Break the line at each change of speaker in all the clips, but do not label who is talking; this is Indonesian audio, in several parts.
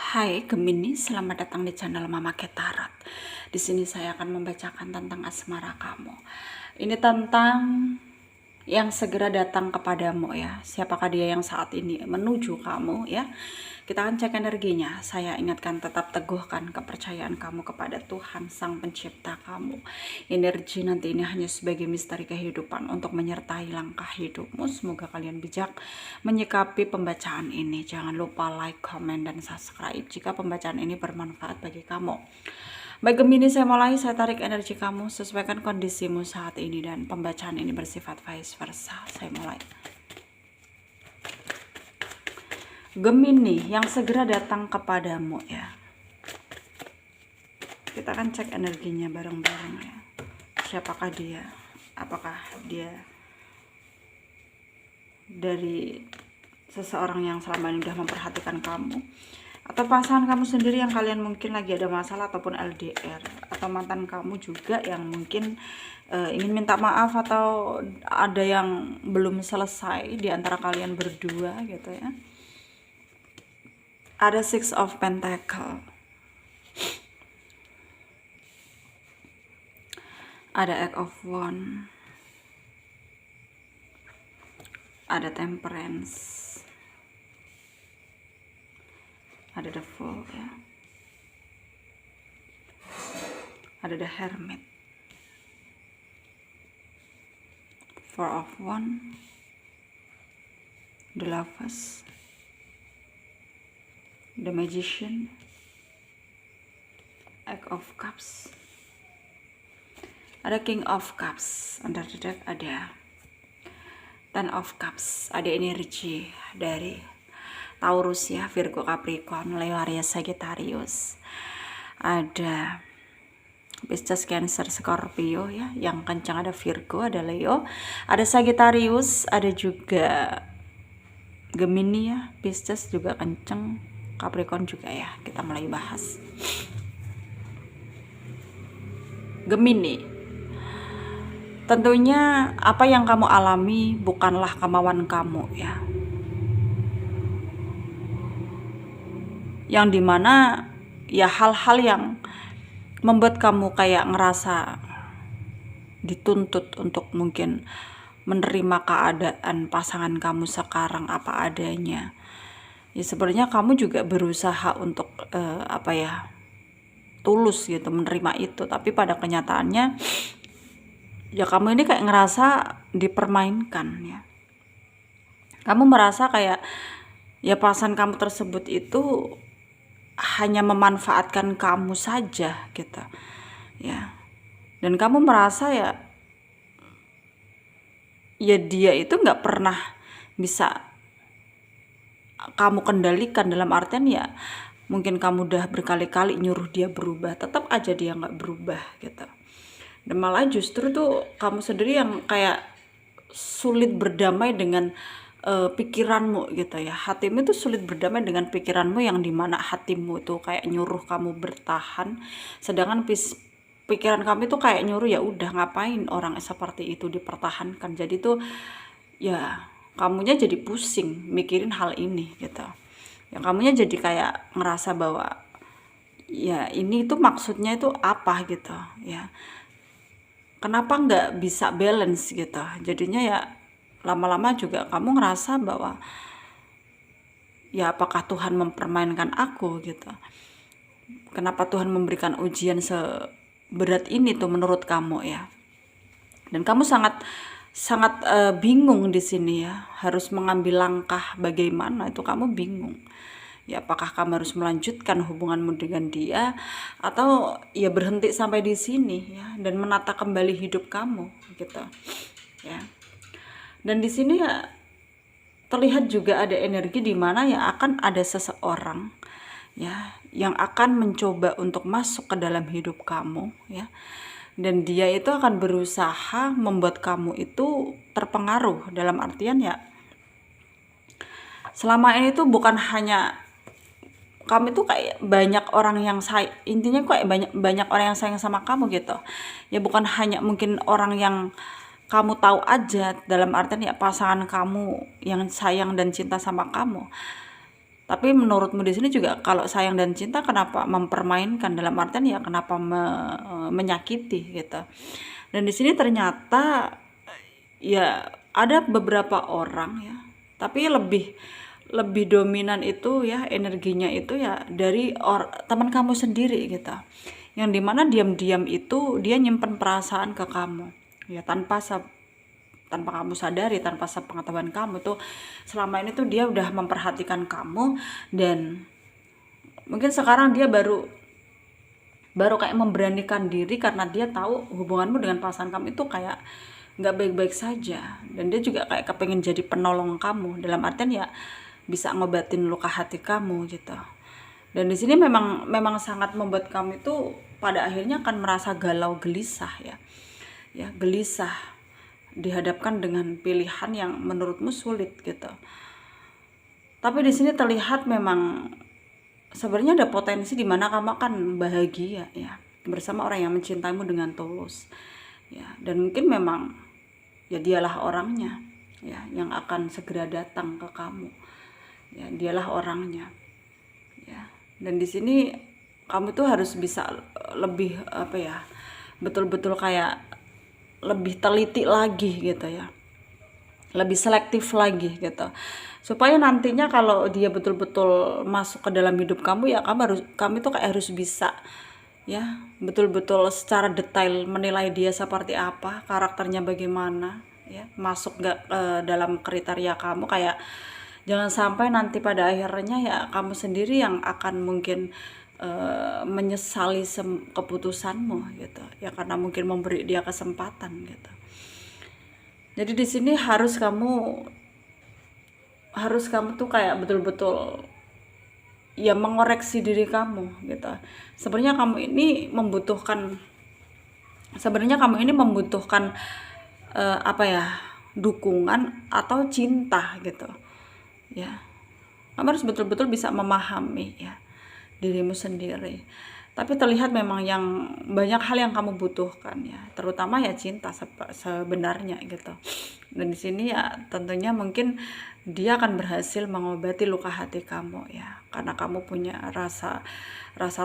Hai Gemini, selamat datang di channel Mama Ketarat. Di sini saya akan membacakan tentang asmara kamu. Ini tentang yang segera datang kepadamu ya. Siapakah dia yang saat ini menuju kamu ya? Kita akan cek energinya. Saya ingatkan tetap teguhkan kepercayaan kamu kepada Tuhan Sang Pencipta kamu. Energi nanti ini hanya sebagai misteri kehidupan untuk menyertai langkah hidupmu. Semoga kalian bijak menyikapi pembacaan ini. Jangan lupa like, comment, dan subscribe jika pembacaan ini bermanfaat bagi kamu. Baik Gemini, saya mulai. Saya tarik energi kamu, sesuaikan kondisimu saat ini, dan pembacaan ini bersifat vice versa. Saya mulai. Gemini, yang segera datang kepadamu ya. Kita akan cek energinya bareng-bareng ya. Siapakah dia? Apakah dia dari seseorang yang selama ini sudah memperhatikan kamu, atau pasangan kamu sendiri yang kalian mungkin lagi ada masalah, ataupun LDR, atau mantan kamu juga yang mungkin ingin minta maaf, atau ada yang belum selesai di antara kalian berdua gitu ya. Ada Six of Pentacle, ada Eight of Wands, ada Temperance, ada The Fool ya, ada The Hermit, Four of Wands, The Lovers, The Magician, Eight of Cups, ada King of Cups, under the deck ada Ten of Cups, ada energi dari Taurus ya, Virgo, Capricorn, Leo, Aries, Sagittarius, ada Pisces, Cancer, Scorpio ya, yang kencang ada Virgo, ada Leo, ada Sagittarius, ada juga Gemini ya, Pisces juga kencang, Capricorn juga ya. Kita mulai bahas Gemini. Tentunya apa yang kamu alami bukanlah kemauan kamu ya, yang dimana ya hal-hal yang membuat kamu kayak ngerasa dituntut untuk mungkin menerima keadaan pasangan kamu sekarang apa adanya. Ya sebenarnya kamu juga berusaha untuk tulus gitu menerima itu, tapi pada kenyataannya ya kamu ini kayak ngerasa dipermainkan ya. Kamu merasa kayak ya pasangan kamu tersebut itu hanya memanfaatkan kamu saja gitu ya, dan kamu merasa ya dia itu nggak pernah bisa kamu kendalikan, dalam artian ya mungkin kamu udah berkali-kali nyuruh dia berubah, tetap aja dia nggak berubah gitu. Dan malah justru tuh kamu sendiri yang kayak sulit berdamai dengan pikiranmu gitu ya. Hatimu itu sulit berdamai dengan pikiranmu, yang dimana hatimu itu kayak nyuruh kamu bertahan, sedangkan pikiran kamu itu kayak nyuruh ya udah ngapain orang seperti itu dipertahankan. Jadi tuh ya kamunya jadi pusing mikirin hal ini gitu ya, kamunya jadi kayak ngerasa bahwa ya ini tuh maksudnya itu apa gitu ya, kenapa nggak bisa balance gitu. Jadinya ya lama-lama juga kamu ngerasa bahwa ya apakah Tuhan mempermainkan aku gitu, kenapa Tuhan memberikan ujian seberat ini tuh menurut kamu ya. Dan kamu sangat bingung di sini ya, harus mengambil langkah bagaimana, itu kamu bingung ya, apakah kamu harus melanjutkan hubunganmu dengan dia, atau ya berhenti sampai di sini ya, dan menata kembali hidup kamu gitu ya. Dan di sini ya terlihat juga ada energi di mana ya akan ada seseorang ya yang akan mencoba untuk masuk ke dalam hidup kamu ya, dan dia itu akan berusaha membuat kamu itu terpengaruh, dalam artian ya selama ini tuh bukan hanya kamu itu kayak banyak orang yang intinya kayak banyak orang yang sayang sama kamu gitu ya, bukan hanya mungkin orang yang kamu tahu aja, dalam artian ya pasangan kamu yang sayang dan cinta sama kamu, Tapi menurutmu di sini juga kalau sayang dan cinta kenapa mempermainkan, dalam artian ya kenapa menyakiti gitu. Dan di sini ternyata ya ada beberapa orang ya, tapi lebih lebih dominan itu ya energinya itu ya dari teman kamu sendiri gitu. Yang dimana diam-diam itu dia nyimpen perasaan ke kamu ya, tanpa kamu sadari, tanpa sepengetahuan kamu tuh selama ini tuh dia udah memperhatikan kamu. Dan mungkin sekarang dia baru kayak memberanikan diri karena dia tahu hubunganmu dengan pasangan kamu itu kayak nggak baik-baik saja. Dan dia juga kayak kepengen jadi penolong kamu, dalam artian ya bisa ngobatin luka hati kamu gitu. Dan di sini memang sangat membuat kamu itu pada akhirnya akan merasa galau, gelisah ya gelisah dihadapkan dengan pilihan yang menurutmu sulit gitu. Tapi di sini terlihat memang sebenarnya ada potensi di mana kamu akan bahagia ya bersama orang yang mencintaimu dengan tulus ya. Dan mungkin memang ya dialah orangnya ya yang akan segera datang ke kamu ya, dialah orangnya ya. Dan di sini kamu tuh harus bisa lebih apa ya, betul-betul kayak lebih teliti lagi gitu ya, lebih selektif lagi gitu, supaya nantinya kalau dia betul-betul masuk ke dalam hidup kamu ya kamu itu kayak harus bisa ya betul-betul secara detail menilai dia seperti apa, karakternya bagaimana ya, masuk gak dalam kriteria kamu. Kayak jangan sampai nanti pada akhirnya ya kamu sendiri yang akan mungkin menyesali keputusanmu gitu ya, karena mungkin memberi dia kesempatan gitu. Jadi di sini harus kamu tuh kayak betul-betul ya mengoreksi diri kamu gitu. Sebenarnya kamu ini membutuhkan apa ya, dukungan atau cinta gitu ya. Kamu harus betul-betul bisa memahami ya dirimu sendiri. Tapi terlihat memang yang banyak hal yang kamu butuhkan ya, terutama ya cinta sebenarnya gitu. Dan di sini ya tentunya mungkin dia akan berhasil mengobati luka hati kamu ya, karena kamu punya rasa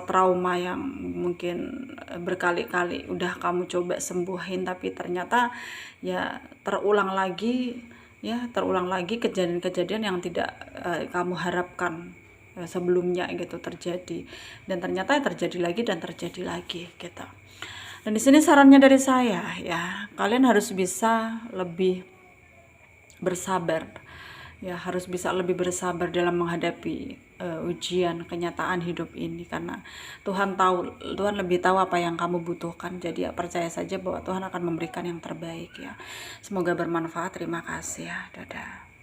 trauma yang mungkin berkali-kali udah kamu coba sembuhin, tapi ternyata ya terulang lagi kejadian-kejadian yang tidak kamu harapkan sebelumnya gitu terjadi, dan ternyata terjadi lagi gitu. Dan di sini sarannya dari saya ya, kalian harus bisa lebih bersabar ya, harus bisa lebih bersabar dalam menghadapi ujian kenyataan hidup ini, karena Tuhan lebih tahu apa yang kamu butuhkan. Jadi ya percaya saja bahwa Tuhan akan memberikan yang terbaik ya. Semoga bermanfaat. Terima kasih ya. Dadah.